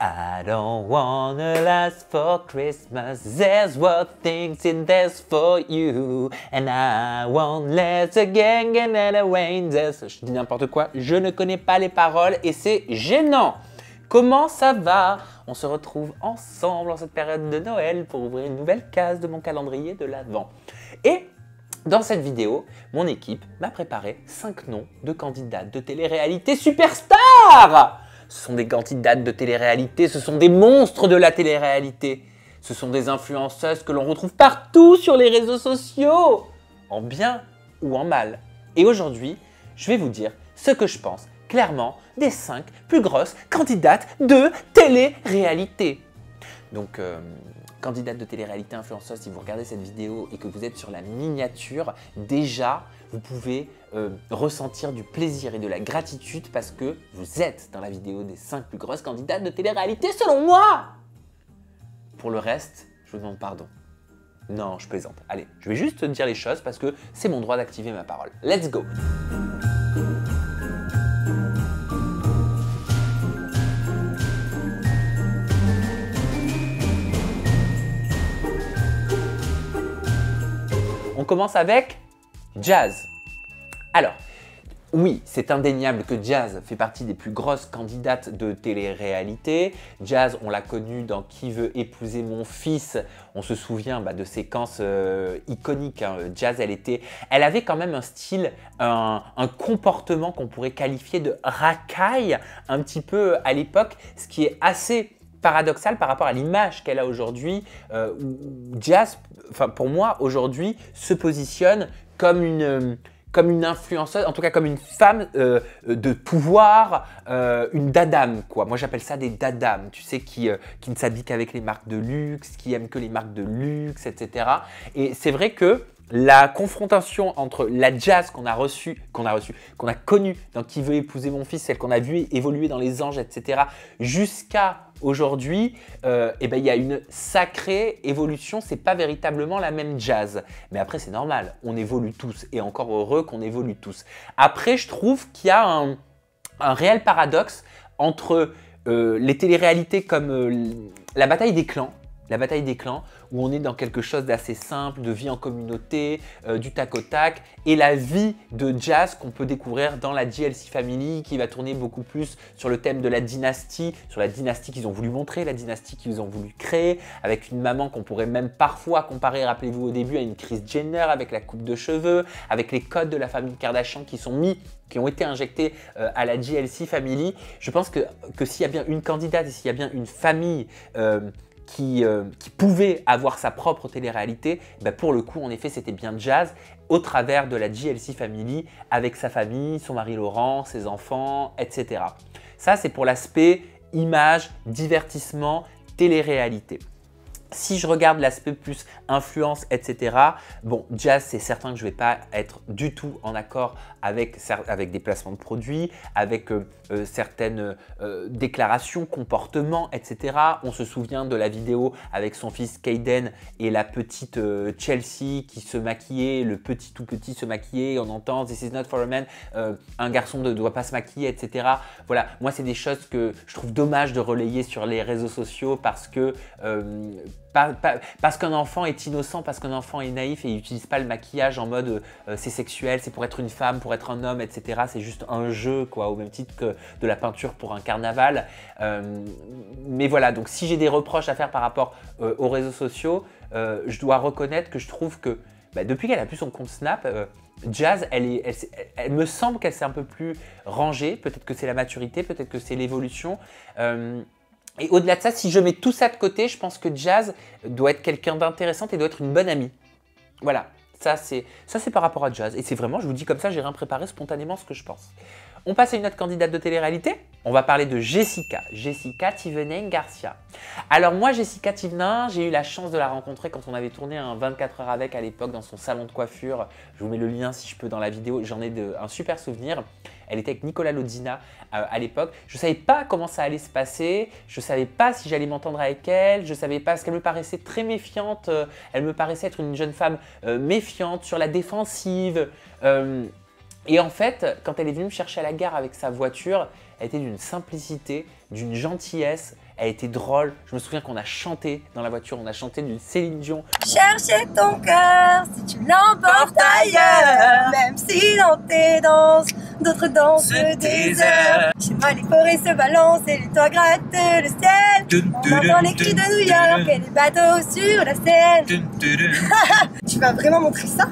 I don't wanna last for Christmas. There's what things in there's for you. And I won't let the gang and the rain. Je dis n'importe quoi, je ne connais pas les paroles et c'est gênant. Comment ça va? On se retrouve ensemble en cette période de Noël pour ouvrir une nouvelle case de mon calendrier de l'Advent. Et dans cette vidéo, mon équipe m'a préparé 5 noms de candidates de télé-réalité superstars. Ce sont des candidates de télé-réalité, ce sont des monstres de la télé-réalité. Ce sont des influenceuses que l'on retrouve partout sur les réseaux sociaux, en bien ou en mal. Et aujourd'hui, je vais vous dire ce que je pense clairement des 5 plus grosses candidates de télé-réalité. Donc, candidate de télé-réalité influenceuse, si vous regardez cette vidéo et que vous êtes sur la miniature, déjà, vous pouvez ressentir du plaisir et de la gratitude parce que vous êtes dans la vidéo des 5 plus grosses candidates de télé-réalité selon moi. Pour le reste, je vous demande pardon. Non, je plaisante. Allez, je vais juste dire les choses parce que c'est mon droit d'activer ma parole. Let's go! On commence avec Jazz. Alors, oui, c'est indéniable que Jazz fait partie des plus grosses candidates de télé-réalité. Jazz, on l'a connue dans Qui veut épouser mon fils. On se souvient de séquences iconiques. Hein. Jazz, elle avait quand même un style, un comportement qu'on pourrait qualifier de racaille un petit peu à l'époque, ce qui est assez paradoxal par rapport à l'image qu'elle a aujourd'hui. Jazz, pour moi, aujourd'hui, se positionne comme une influenceuse, en tout cas comme une femme de pouvoir, une dadame, quoi. Moi, j'appelle ça des dadames, tu sais, qui ne s'habillent qu'avec les marques de luxe, qui aiment que les marques de luxe, etc. Et c'est vrai que la confrontation entre la Jazz qu'on a connue dans Qui veut épouser mon fils, celle qu'on a vue évoluer dans Les Anges, etc., jusqu'à aujourd'hui, il y a une sacrée évolution. C'est pas véritablement la même Jazz. Mais après, c'est normal. On évolue tous. Et encore heureux qu'on évolue tous. Après, je trouve qu'il y a un réel paradoxe entre les téléréalités comme la bataille des clans. La bataille des clans, où on est dans quelque chose d'assez simple, de vie en communauté, du tac au tac, et la vie de Jazz qu'on peut découvrir dans la JLC Family, qui va tourner beaucoup plus sur le thème de la dynastie, sur la dynastie qu'ils ont voulu montrer, la dynastie qu'ils ont voulu créer, avec une maman qu'on pourrait même parfois comparer, rappelez-vous au début, à une Kris Jenner, avec la coupe de cheveux, avec les codes de la famille Kardashian qui ont été injectés à la JLC Family. Je pense que s'il y a bien une candidate et s'il y a bien une famille qui pouvait avoir sa propre télé-réalité, pour le coup, en effet, c'était bien Jazz au travers de la JLC Family avec sa famille, son mari Laurent, ses enfants, etc. Ça, c'est pour l'aspect image, divertissement, télé-réalité. Si je regarde l'aspect plus influence, etc., bon, Jazz, c'est certain que je ne vais pas être du tout en accord avec des placements de produits, avec certaines déclarations, comportements, etc. On se souvient de la vidéo avec son fils Kayden et la petite Chelsea qui se maquillait, le petit tout petit se maquillait, on entend « This is not for a man », un garçon ne doit pas se maquiller, etc. Voilà, moi, c'est des choses que je trouve dommage de relayer sur les réseaux sociaux parce que parce qu'un enfant est innocent, parce qu'un enfant est naïf et il n'utilise pas le maquillage en mode c'est sexuel, c'est pour être une femme, pour être un homme, etc. C'est juste un jeu, quoi, au même titre que de la peinture pour un carnaval. Mais voilà, donc si j'ai des reproches à faire par rapport aux réseaux sociaux, je dois reconnaître que je trouve que depuis qu'elle a plus son compte Snap, Jazz, elle me semble qu'elle s'est un peu plus rangée. Peut-être que c'est la maturité, peut-être que c'est l'évolution. Et au-delà de ça, si je mets tout ça de côté, je pense que Jazz doit être quelqu'un d'intéressant et doit être une bonne amie. Voilà, ça c'est par rapport à Jazz. Et c'est vraiment, je vous dis comme ça, j'ai rien préparé spontanément ce que je pense. On passe à une autre candidate de télé-réalité. On va parler de Jessica Tivenin Garcia. Alors moi, Jessica Tivenin, j'ai eu la chance de la rencontrer quand on avait tourné un 24 heures avec à l'époque dans son salon de coiffure. Je vous mets le lien si je peux dans la vidéo, j'en ai un super souvenir. Elle était avec Nicolas Lodzina à l'époque. Je ne savais pas comment ça allait se passer, je ne savais pas si j'allais m'entendre avec elle, je ne savais pas parce qu'elle me paraissait très méfiante, elle me paraissait être une jeune femme méfiante, sur la défensive. Et en fait, quand elle est venue me chercher à la gare avec sa voiture, elle était d'une simplicité, d'une gentillesse. elle était drôle. Je me souviens qu'on a chanté dans la voiture, on a chanté du Céline Dion. Chercher ton cœur si tu l'emportes ailleurs, même si dans tes danses, d'autres dansent des heures. Chez moi les forêts se balancent et les toits grattent le ciel. On entend les cris de New York et les bateaux sur la Seine. Tu vas vraiment montrer ça?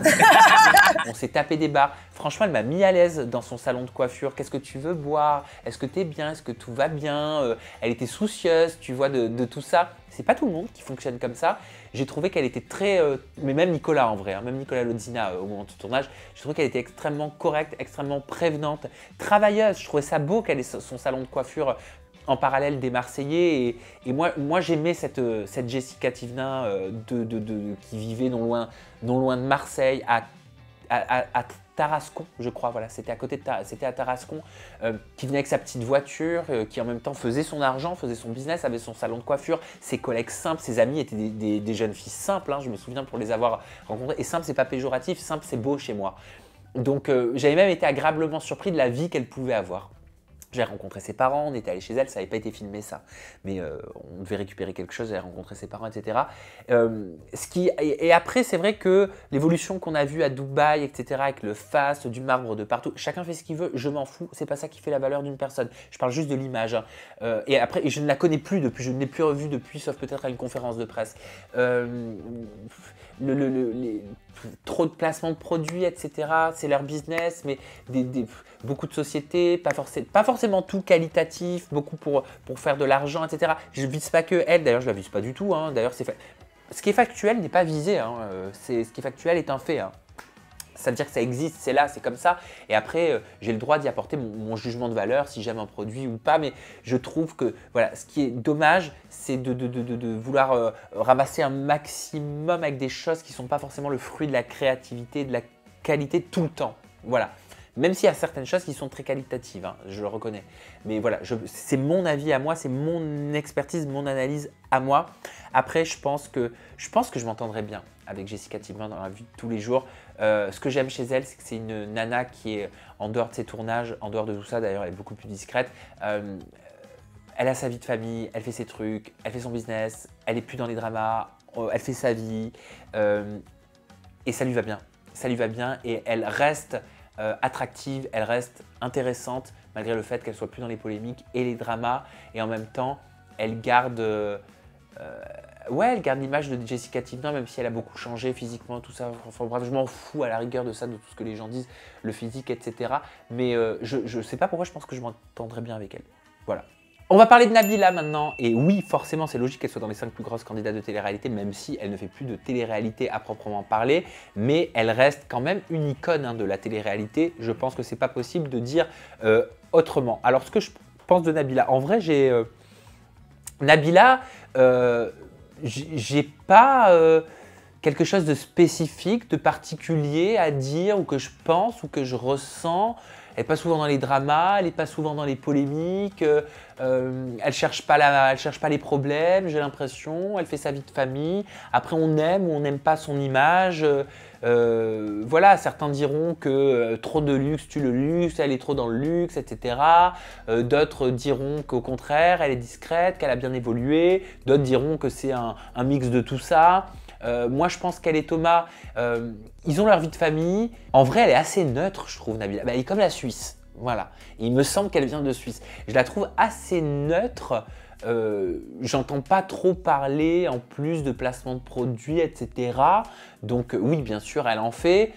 On s'est tapé des barres. Franchement, elle m'a mis à l'aise dans son salon de coiffure. Qu'est-ce que tu veux boire? Est-ce que t'es bien? Est-ce que tout va bien? Elle était soucieuse, tu vois, de tout ça. C'est pas tout le monde qui fonctionne comme ça. J'ai trouvé qu'elle était très... mais même Nicolas en vrai, hein, même Nicolas Lodzina au moment du tournage, j'ai trouvé qu'elle était extrêmement correcte, extrêmement prévenante, travailleuse. Je trouvais ça beau qu'elle ait son salon de coiffure en parallèle des Marseillais. Et moi j'aimais cette Jessica Thivenin qui vivait non loin de Marseille, à Tarascon, je crois, voilà, c'était à Tarascon, qui venait avec sa petite voiture, qui en même temps faisait son argent, faisait son business, avait son salon de coiffure, ses collègues simples, ses amis étaient des jeunes filles simples, hein, je me souviens pour les avoir rencontrées. Et simple, c'est pas péjoratif, simple, c'est beau chez moi. Donc j'avais même été agréablement surpris de la vie qu'elle pouvait avoir. J'ai rencontré ses parents, on était allé chez elle, ça n'avait pas été filmé ça, mais on devait récupérer quelque chose, j'avais rencontré ses parents, etc. Et après, c'est vrai que l'évolution qu'on a vue à Dubaï, etc., avec le faste, du marbre de partout, chacun fait ce qu'il veut, je m'en fous, c'est pas ça qui fait la valeur d'une personne. Je parle juste de l'image. Hein. Et après, je ne la connais plus depuis, je ne l'ai plus revue depuis, sauf peut-être à une conférence de presse. Trop de placements de produits, etc. C'est leur business, mais beaucoup de sociétés, pas forcément tout qualitatif, beaucoup pour faire de l'argent, etc. Je ne vise pas que elle, d'ailleurs je ne la vise pas du tout. Hein. D'ailleurs, ce qui est factuel n'est pas visé. Hein. Ce qui est factuel est un fait. Hein. Ça veut dire que ça existe, c'est là, c'est comme ça. Et après, j'ai le droit d'y apporter mon jugement de valeur, si j'aime un produit ou pas. Mais je trouve que voilà, ce qui est dommage, c'est de vouloir ramasser un maximum avec des choses qui ne sont pas forcément le fruit de la créativité, de la qualité tout le temps. Voilà. Même s'il y a certaines choses qui sont très qualitatives, hein, je le reconnais. Mais voilà, c'est mon avis à moi, c'est mon expertise, mon analyse à moi. Après, je pense que je m'entendrai bien avec Jessica Thivenin dans la vie de tous les jours. Ce que j'aime chez elle, c'est que c'est une nana qui est en dehors de ses tournages, en dehors de tout ça, d'ailleurs, elle est beaucoup plus discrète. Elle a sa vie de famille, elle fait ses trucs, elle fait son business, elle n'est plus dans les dramas, elle fait sa vie et ça lui va bien. Ça lui va bien et elle reste attractive, elle reste intéressante malgré le fait qu'elle soit plus dans les polémiques et les dramas et en même temps elle garde l'image de Jessica Thivenin même si elle a beaucoup changé physiquement, tout ça. Enfin bref, je m'en fous à la rigueur de ça, de tout ce que les gens disent, le physique, etc. Mais je sais pas pourquoi je pense que je m'entendrai bien avec elle. Voilà. On va parler de Nabila maintenant, et oui, forcément, c'est logique qu'elle soit dans les 5 plus grosses candidates de télé-réalité, même si elle ne fait plus de télé-réalité à proprement parler, mais elle reste quand même une icône hein, de la télé-réalité. Je pense que c'est pas possible de dire autrement. Alors, ce que je pense de Nabila, en vrai, Nabila, j'ai pas quelque chose de spécifique, de particulier à dire, ou que je pense, ou que je ressens. Elle n'est pas souvent dans les dramas, elle n'est pas souvent dans les polémiques, elle ne cherche pas les problèmes, j'ai l'impression, elle fait sa vie de famille. Après, on aime ou on n'aime pas son image. Voilà, certains diront que trop de luxe tue le luxe, elle est trop dans le luxe, etc. D'autres diront qu'au contraire, elle est discrète, qu'elle a bien évolué. D'autres diront que c'est un mix de tout ça. Moi, je pense qu'elle et Thomas, ils ont leur vie de famille. En vrai, elle est assez neutre, je trouve, Nabila. Elle est comme la Suisse, voilà. Et il me semble qu'elle vient de Suisse. Je la trouve assez neutre. J'entends pas trop parler en plus de placement de produits, etc. Donc oui, bien sûr, elle en fait.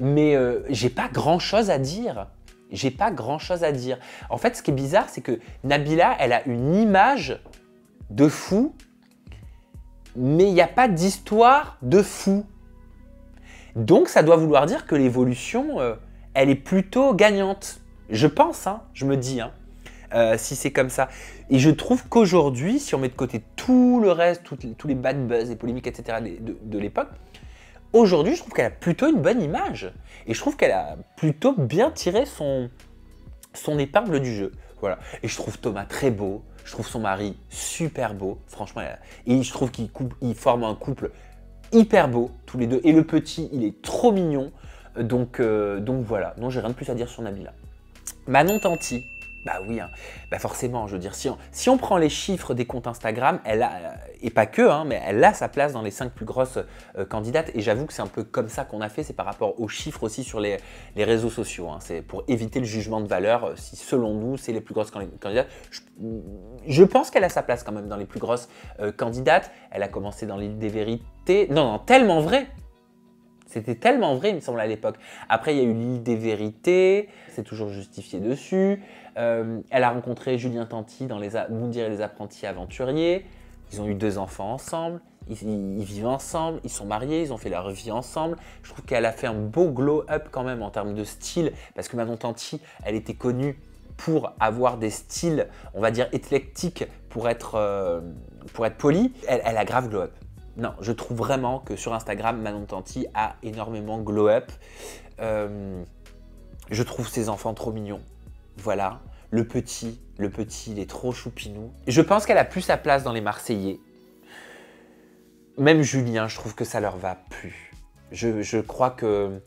Mais j'ai pas grand-chose à dire. J'ai pas grand-chose à dire. En fait, ce qui est bizarre, c'est que Nabila, elle a une image de fou, mais il n'y a pas d'histoire de fou. Donc, ça doit vouloir dire que l'évolution, elle est plutôt gagnante. Je pense, hein, je me dis, hein, si c'est comme ça. Et je trouve qu'aujourd'hui, si on met de côté tout le reste, tous les bad buzz, les polémiques, etc. de l'époque, aujourd'hui, je trouve qu'elle a plutôt une bonne image. Et je trouve qu'elle a plutôt bien tiré son épingle du jeu. Voilà. Et je trouve Thomas très beau. Je trouve son mari super beau, franchement. Et je trouve qu'ils forment un couple hyper beau, tous les deux. Et le petit, il est trop mignon. Donc voilà. Non, j'ai rien de plus à dire sur Nabila. Manon Tanti. Bah oui, hein. Bah forcément, je veux dire, si on prend les chiffres des comptes Instagram, elle a, et pas que, hein, mais elle a sa place dans les 5 plus grosses candidates. Et j'avoue que c'est un peu comme ça qu'on a fait, c'est par rapport aux chiffres aussi sur les réseaux sociaux. Hein. C'est pour éviter le jugement de valeur, si selon nous, c'est les plus grosses candidates. Je pense qu'elle a sa place quand même dans les plus grosses candidates. Elle a commencé dans l'île des vérités. Non, tellement vrai. C'était tellement vrai, il me semble, à l'époque. Après, il y a eu l'île des vérités, c'est toujours justifié dessus. Elle a rencontré Julien Tanti dans Moundir et les apprentis aventuriers. Ils ont eu 2 enfants ensemble, ils vivent ensemble, ils sont mariés, ils ont fait leur vie ensemble. Je trouve qu'elle a fait un beau glow-up quand même en termes de style, parce que Manon Tanti, elle était connue pour avoir des styles, on va dire, éclectiques, pour être polie. Elle a grave glow-up. Non, je trouve vraiment que sur Instagram, Manon Tanti a énormément glow-up. Je trouve ses enfants trop mignons. Voilà. Le petit, il est trop choupinou. Je pense qu'elle a plus sa place dans les Marseillais. Même Julien, je trouve que ça leur va plus. Je crois que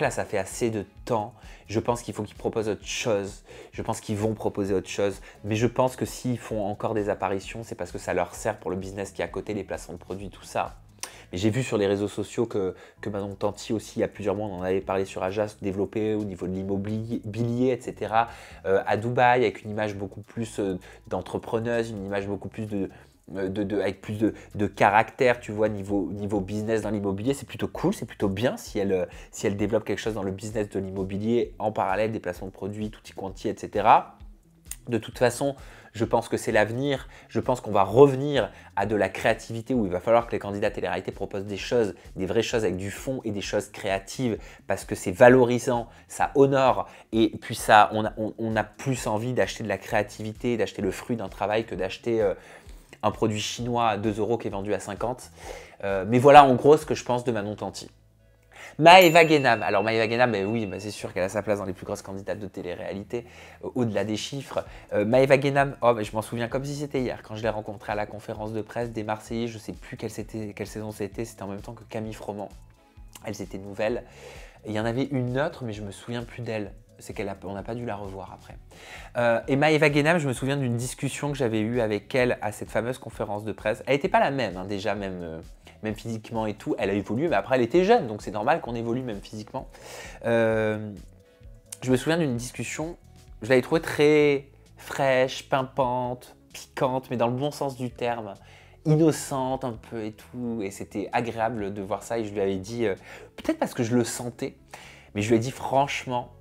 là, ça fait assez de temps. Je pense qu'il faut qu'ils proposent autre chose. Je pense qu'ils vont proposer autre chose. Mais je pense que s'ils font encore des apparitions, c'est parce que ça leur sert pour le business qui est à côté, les placements de produits, tout ça. Mais j'ai vu sur les réseaux sociaux que Manon Tanti aussi, il y a plusieurs mois, on en avait parlé sur Aja, se développer au niveau de l'immobilier, etc. À Dubaï, avec une image beaucoup plus d'entrepreneuse, une image beaucoup plus avec plus de caractère, tu vois, niveau business dans l'immobilier. C'est plutôt cool, c'est plutôt bien si elle développe quelque chose dans le business de l'immobilier en parallèle des placements de produits, tutti quanti, etc. De toute façon, je pense que c'est l'avenir. Je pense qu'on va revenir à de la créativité où il va falloir que les candidats télé-réalité proposent des choses, des vraies choses avec du fond et des choses créatives parce que c'est valorisant, ça honore et puis ça, on a plus envie d'acheter de la créativité, d'acheter le fruit d'un travail que d'acheter un produit chinois à 2 € qui est vendu à 50. Mais voilà en gros ce que je pense de Manon Tanti. Maëva Guénam. Alors Maëva Guénam, oui, c'est sûr qu'elle a sa place dans les plus grosses candidates de télé-réalité, au-delà des chiffres. Maëva Guénam, mais je m'en souviens comme si c'était hier, quand je l'ai rencontrée à la conférence de presse des Marseillais, je ne sais plus quelle saison c'était en même temps que Camille Froment. Elles étaient nouvelles. Il y en avait une autre, mais je ne me souviens plus d'elle. C'est qu'on n'a pas dû la revoir après. Et Maëva Guénam, je me souviens d'une discussion que j'avais eue avec elle à cette fameuse conférence de presse. Elle n'était pas la même, hein, déjà, même physiquement et tout. Elle a évolué, mais après, elle était jeune, donc c'est normal qu'on évolue même physiquement. Je me souviens d'une discussion, je l'avais trouvée très fraîche, pimpante, piquante, mais dans le bon sens du terme. Innocente un peu et tout. Et c'était agréable de voir ça. Et je lui avais dit, peut-être parce que je le sentais, mais je lui ai dit franchement,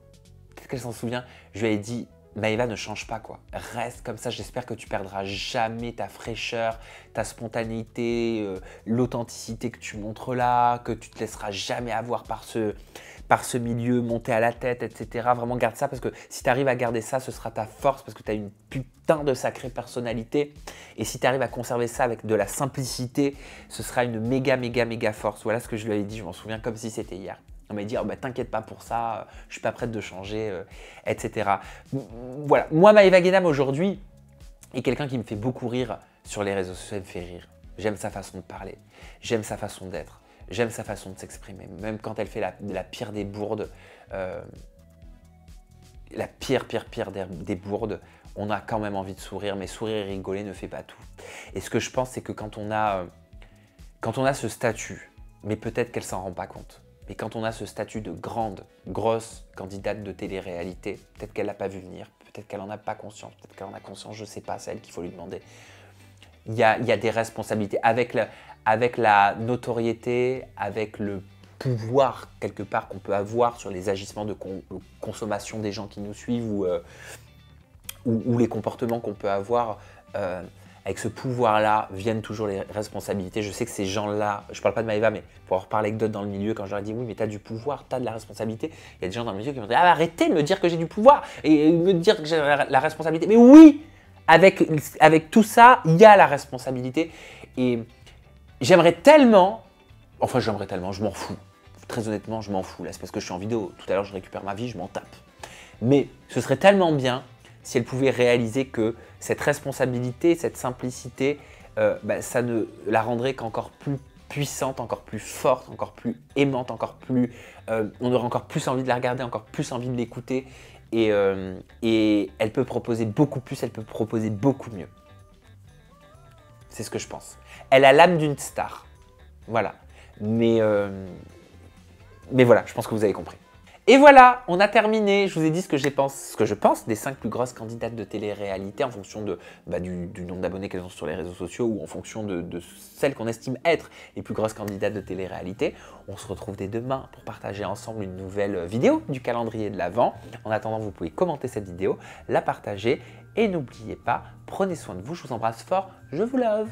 peut-être qu'elle s'en souvient, je lui ai dit, Maëva, ne change pas quoi, reste comme ça, j'espère que tu perdras jamais ta fraîcheur, ta spontanéité, l'authenticité que tu montres là, que tu te laisseras jamais avoir par ce milieu, monter à la tête, etc. Vraiment garde ça parce que si tu arrives à garder ça, ce sera ta force parce que tu as une putain de sacrée personnalité et si tu arrives à conserver ça avec de la simplicité, ce sera une méga force. Voilà ce que je lui avais dit, je m'en souviens comme si c'était hier. On m'a dit, t'inquiète pas pour ça, je suis pas prête de changer, etc. Voilà, moi, Maëva Guénam aujourd'hui est quelqu'un qui me fait beaucoup rire sur les réseaux sociaux, elle me fait rire. J'aime sa façon de parler, j'aime sa façon d'être, j'aime sa façon de s'exprimer. Même quand elle fait la pire des bourdes, la pire des bourdes, on a quand même envie de sourire, mais sourire et rigoler ne fait pas tout. Et ce que je pense, c'est que quand on a ce statut, mais peut-être qu'elle s'en rend pas compte, mais quand on a ce statut de grosse candidate de télé-réalité, peut-être qu'elle l'a pas vu venir, peut-être qu'elle en a pas conscience, peut-être qu'elle en a conscience, je sais pas, c'est elle qu'il faut lui demander. Il y a des responsabilités avec la notoriété, avec le pouvoir quelque part qu'on peut avoir sur les agissements de consommation des gens qui nous suivent ou les comportements qu'on peut avoir. Avec ce pouvoir-là viennent toujours les responsabilités. Je sais que ces gens-là, je ne parle pas de Maëva, mais pour avoir parlé avec d'autres dans le milieu, quand je leur ai dit oui, mais tu as du pouvoir, tu as de la responsabilité, il y a des gens dans le milieu qui m'ont dit arrêtez de me dire que j'ai du pouvoir et me dire que j'ai la responsabilité. Mais oui, avec tout ça, il y a la responsabilité. Et j'aimerais tellement, je m'en fous. Très honnêtement, je m'en fous. Là, c'est parce que je suis en vidéo. Tout à l'heure, je récupère ma vie, je m'en tape. Mais ce serait tellement bien si elle pouvait réaliser que cette responsabilité, cette simplicité, ça ne la rendrait qu'encore plus puissante, encore plus forte, encore plus aimante, encore plus, on aurait encore plus envie de la regarder, encore plus envie de l'écouter. Et elle peut proposer beaucoup plus, elle peut proposer beaucoup mieux. C'est ce que je pense. Elle a l'âme d'une star. Voilà. Mais voilà, je pense que vous avez compris. Et voilà, on a terminé. Je vous ai dit ce que je pense des 5 plus grosses candidates de télé-réalité en fonction du nombre d'abonnés qu'elles ont sur les réseaux sociaux ou en fonction de celles qu'on estime être les plus grosses candidates de télé-réalité. On se retrouve dès demain pour partager ensemble une nouvelle vidéo du calendrier de l'Avent. En attendant, vous pouvez commenter cette vidéo, la partager et n'oubliez pas, prenez soin de vous. Je vous embrasse fort. Je vous love.